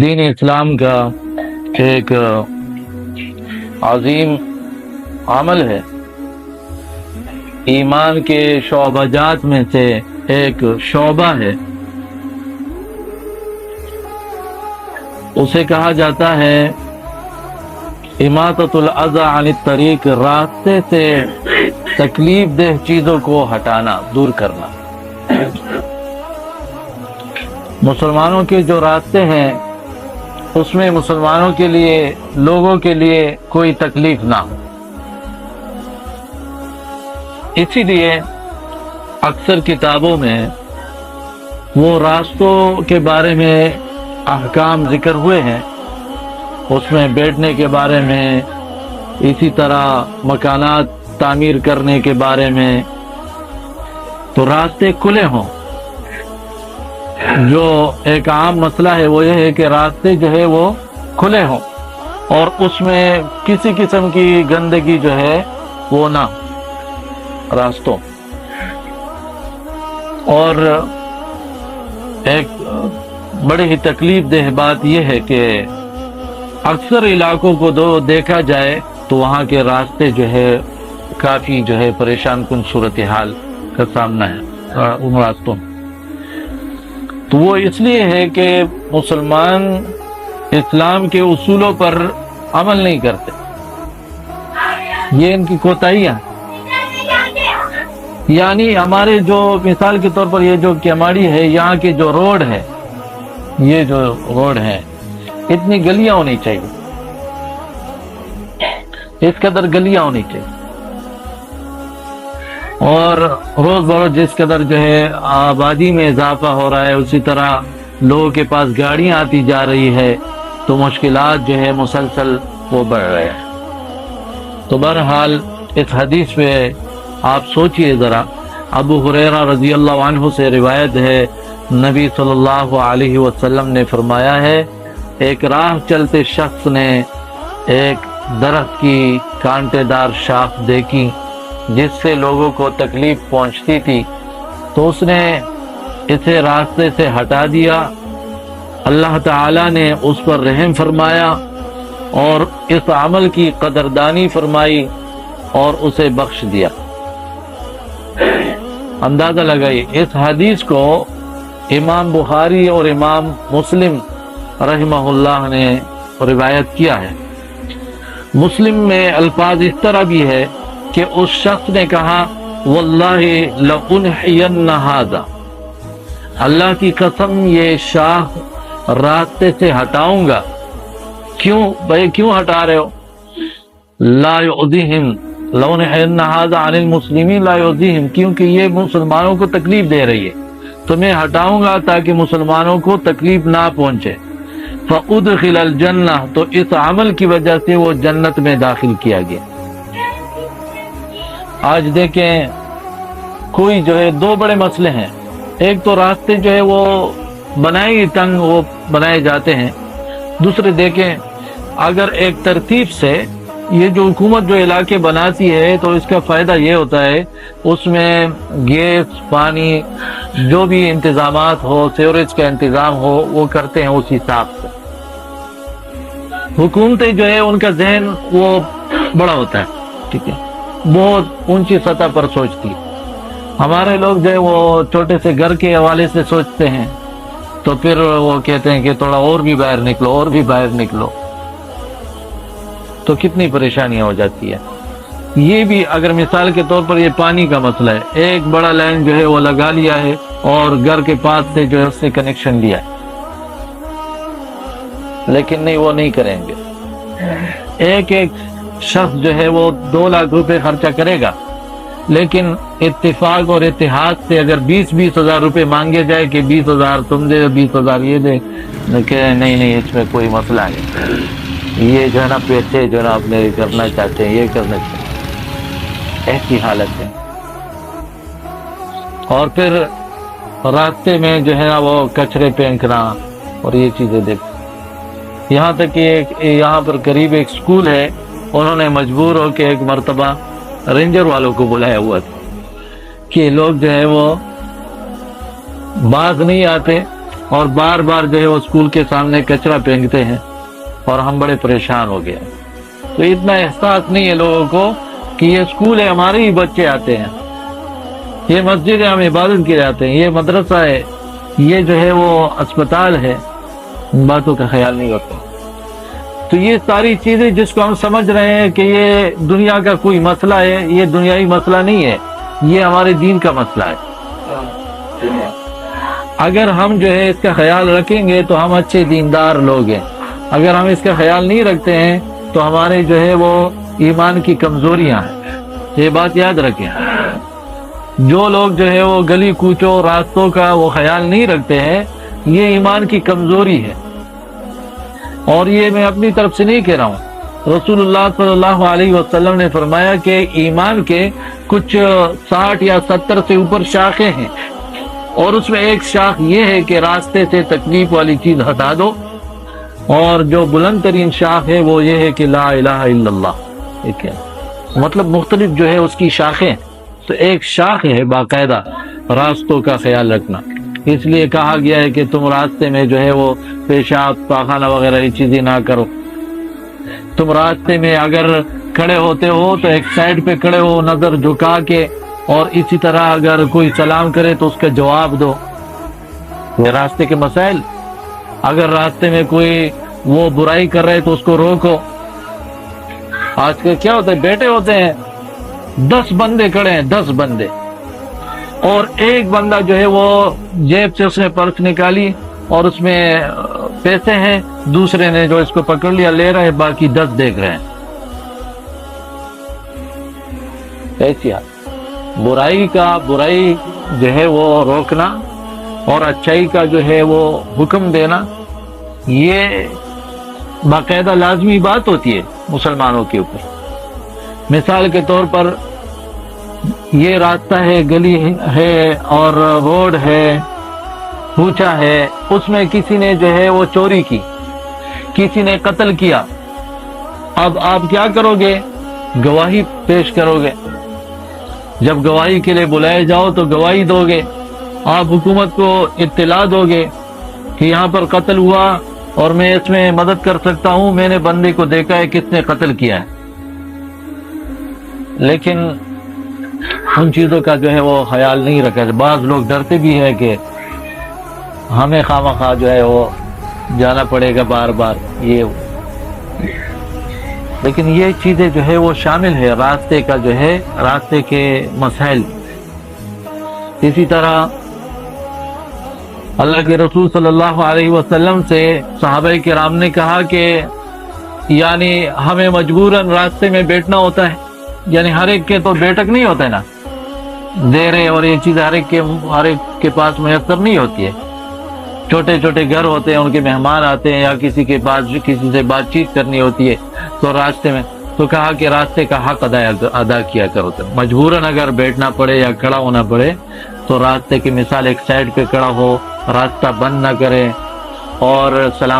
دین اسلام کا ایک عظیم عمل ہے، ایمان کے شعبہ جات میں سے ایک شعبہ ہے۔ اسے کہا جاتا ہے اماطۃ الاذی عن الطریق، راستے سے تکلیف دہ چیزوں کو ہٹانا، دور کرنا۔ مسلمانوں کے جو راستے ہیں اس میں مسلمانوں کے لیے، لوگوں کے لیے کوئی تکلیف نہ ہو۔ اسی لیے اکثر کتابوں میں وہ راستوں کے بارے میں احکام ذکر ہوئے ہیں، اس میں بیٹھنے کے بارے میں، اسی طرح مکانات تعمیر کرنے کے بارے میں، تو راستے کھلے ہوں۔ جو ایک عام مسئلہ ہے وہ یہ ہے کہ راستے جو ہے وہ کھلے ہوں اور اس میں کسی قسم کی گندگی جو ہے وہ نہ راستوں۔ اور ایک بڑی ہی تکلیف دہ بات یہ ہے کہ اکثر علاقوں کو دیکھا جائے تو وہاں کے راستے جو ہے کافی جو ہے پریشان کن صورتحال کا سامنا ہے ان راستوں میں۔ تو وہ اس لیے ہے کہ مسلمان اسلام کے اصولوں پر عمل نہیں کرتے، یہ ان کی کوتاہیاں۔ یعنی ہمارے جو مثال کے طور پر یہ جو کیماڑی ہے، یہاں کے جو روڈ ہے، یہ جو روڈ ہے اتنی گلیاں ہونی چاہیے، اس قدر گلیاں ہونی چاہیے۔ اور روز بروز جس قدر جو ہے آبادی میں اضافہ ہو رہا ہے، اسی طرح لوگوں کے پاس گاڑیاں آتی جا رہی ہے تو مشکلات جو ہے مسلسل وہ بڑھ رہے ہیں۔ تو بہرحال اس حدیث پہ آپ سوچئے ذرا، ابو ہریرہ رضی اللہ عنہ سے روایت ہے، نبی صلی اللہ علیہ وسلم نے فرمایا ہے، ایک راہ چلتے شخص نے ایک درخت کی کانٹے دار شاخ دیکھی جس سے لوگوں کو تکلیف پہنچتی تھی، تو اس نے اسے راستے سے ہٹا دیا۔ اللہ تعالیٰ نے اس پر رحم فرمایا اور اس عمل کی قدردانی فرمائی اور اسے بخش دیا۔ اندازہ لگائی، اس حدیث کو امام بخاری اور امام مسلم رحمہ اللہ نے روایت کیا ہے۔ مسلم میں الفاظ اس طرح بھی ہے کہ اس شخص نے کہا، واللہ لأنحین ھذا، اللہ کی قسم یہ شاخ راستے سے ہٹاؤں گا۔ کیوں بھائی، کیوں ہٹا رہے ہو؟ لا یؤذیہم، لأنحین ھذا عن المسلمین لا یؤذیہم، کیونکہ یہ مسلمانوں کو تکلیف دے رہی ہے تو میں ہٹاؤں گا تاکہ مسلمانوں کو تکلیف نہ پہنچے۔ فأدخل الجنہ، تو اس عمل کی وجہ سے وہ جنت میں داخل کیا گیا۔ آج دیکھیں کوئی جو ہے دو بڑے مسئلے ہیں، ایک تو راستے جو ہے وہ بنائے تنگ وہ بنائے جاتے ہیں، دوسرے دیکھیں اگر ایک ترتیب سے یہ جو حکومت جو علاقے بناتی ہے تو اس کا فائدہ یہ ہوتا ہے اس میں گیس، پانی، جو بھی انتظامات ہو، سیوریج کا انتظام ہو، وہ کرتے ہیں اس حساب سے۔ حکومتیں جو ہے ان کا ذہن وہ بڑا ہوتا ہے، ٹھیک ہے، بہت اونچی سطح پر سوچتی ہے۔ ہمارے لوگ جو ہے وہ چھوٹے سے گھر کے حوالے سے سوچتے ہیں تو پھر وہ کہتے ہیں کہ تھوڑا اور بھی باہر نکلو، اور بھی باہر نکلو، تو کتنی پریشانیاں ہو جاتی ہے۔ یہ بھی اگر مثال کے طور پر یہ پانی کا مسئلہ ہے، ایک بڑا لائن جو ہے وہ لگا لیا ہے اور گھر کے پاس سے جو ہے اس سے کنیکشن لیا ہے، لیکن نہیں، وہ نہیں کریں گے۔ ایک شخص جو ہے وہ 2 لاکھ روپے خرچہ کرے گا، لیکن اتفاق اور اتحاد سے اگر 20 ہزار روپے مانگے جائے کہ 20,000 تم دے، 20,000 یہ دے، کہ نہیں اس میں کوئی مسئلہ نہیں، یہ جو ہے نا پیسے جو ہے نا اپنے کرنا چاہتے ہیں، یہ کرنا چاہتے ہیں، ایسی حالت ہے۔ اور پھر راستے میں جو ہے نا وہ کچرے پھینکنا اور یہ چیزیں دیکھ، یہاں تک کہ یہاں پر قریب ایک سکول ہے، انہوں نے مجبور ہو کے ایک مرتبہ رینجر والوں کو بلایا ہوا تھا کہ لوگ جو ہے وہ باز نہیں آتے اور بار بار جو ہے وہ اسکول کے سامنے کچرا پھینکتے ہیں اور ہم بڑے پریشان ہو گئے. تو اتنا احساس نہیں ہے لوگوں کو کہ یہ اسکول ہے، ہمارے ہی بچے آتے ہیں، یہ مسجد ہے، ہم عبادت کے لیے آتے ہیں، یہ مدرسہ ہے، یہ جو ہے وہ اسپتال ہے. ان باتوں کا خیال نہیں ہوتا. تو یہ ساری چیزیں جس کو ہم سمجھ رہے ہیں کہ یہ دنیا کا کوئی مسئلہ ہے، یہ دنیائی مسئلہ نہیں ہے، یہ ہمارے دین کا مسئلہ ہے. اگر ہم جو ہے اس کا خیال رکھیں گے تو ہم اچھے دیندار لوگ ہیں. اگر ہم اس کا خیال نہیں رکھتے ہیں تو ہمارے جو ہے وہ ایمان کی کمزوریاں ہیں. یہ بات یاد رکھیں. جو لوگ جو ہے وہ گلی کوچوں راستوں کا وہ خیال نہیں رکھتے ہیں، یہ ایمان کی کمزوری ہے. اور یہ میں اپنی طرف سے نہیں کہہ رہا ہوں، رسول اللہ صلی اللہ علیہ وسلم نے فرمایا کہ ایمان کے کچھ 60 یا 70 سے اوپر شاخیں ہیں، اور اس میں ایک شاخ یہ ہے کہ راستے سے تکلیف والی چیز ہٹا دو، اور جو بلند ترین شاخ ہے وہ یہ ہے کہ لا الہ الا اللہ. ٹھیک ہے، مطلب مختلف جو ہے اس کی شاخیں، تو ایک شاخ ہے باقاعدہ راستوں کا خیال رکھنا. اس لیے کہا گیا ہے کہ تم راستے میں جو ہے وہ پیشاب پاخانہ وغیرہ یہ چیزیں نہ کرو. تم راستے میں اگر کھڑے ہوتے ہو تو ایک سائڈ پہ کھڑے ہو، نظر جھکا کے، اور اسی طرح اگر کوئی سلام کرے تو اس کا جواب دو. یہ راستے کے مسائل. اگر راستے میں کوئی وہ برائی کر رہے تو اس کو روکو. آج کل کیا ہوتا ہے، بیٹھے ہوتے ہیں 10 بندے کھڑے ہیں، 10 بندے، اور ایک بندہ جو ہے وہ جیب سے اس نے پرس نکالی اور اس میں پیسے ہیں، دوسرے نے جو اس کو پکڑ لیا لے رہے، باقی 10 دیکھ رہے ہیں. ایسی برائی جو ہے وہ روکنا اور اچھائی کا جو ہے وہ حکم دینا، یہ باقاعدہ لازمی بات ہوتی ہے مسلمانوں کے اوپر. مثال کے طور پر یہ راستہ ہے، گلی ہے اور روڈ ہے، کوچا ہے، اس میں کسی نے جو ہے وہ چوری کی، کسی نے قتل کیا. اب آپ کیا کرو گے؟ گواہی پیش کرو گے. جب گواہی کے لیے بلائے جاؤ تو گواہی دو گے. آپ حکومت کو اطلاع دو گے کہ یہاں پر قتل ہوا اور میں اس میں مدد کر سکتا ہوں، میں نے بندے کو دیکھا ہے کس نے قتل کیا ہے. لیکن ان چیزوں کا جو ہے وہ خیال نہیں رکھا. بعض لوگ ڈرتے بھی ہیں کہ ہمیں خواہ جو ہے وہ جانا پڑے گا بار بار یہ، لیکن یہ چیزیں جو ہے وہ شامل ہے راستے کا جو ہے راستے کے مسائل. اسی طرح اللہ کے رسول صلی اللہ علیہ وسلم سے صحابہ کرام نے کہا کہ یعنی ہمیں مجبوراً راستے میں بیٹھنا ہوتا ہے. یعنی ہر ایک کے تو بیٹھک نہیں ہوتا ہے نا، دیرے اور یہ چیز ہر ایک کے پاس میسر نہیں ہوتی ہے. چھوٹے چھوٹے گھر ہوتے ہیں، ان کے مہمان آتے ہیں، یا کسی کے پاس کسی سے بات چیت کرنی ہوتی ہے تو راستے میں، تو کہا کہ راستے کا حق ادا کیا کرو. مجبوراً اگر بیٹھنا پڑے یا کھڑا ہونا پڑے تو راستے کی مثال ایک سائڈ پہ کھڑا ہو، راستہ بند نہ کرے، اور سلام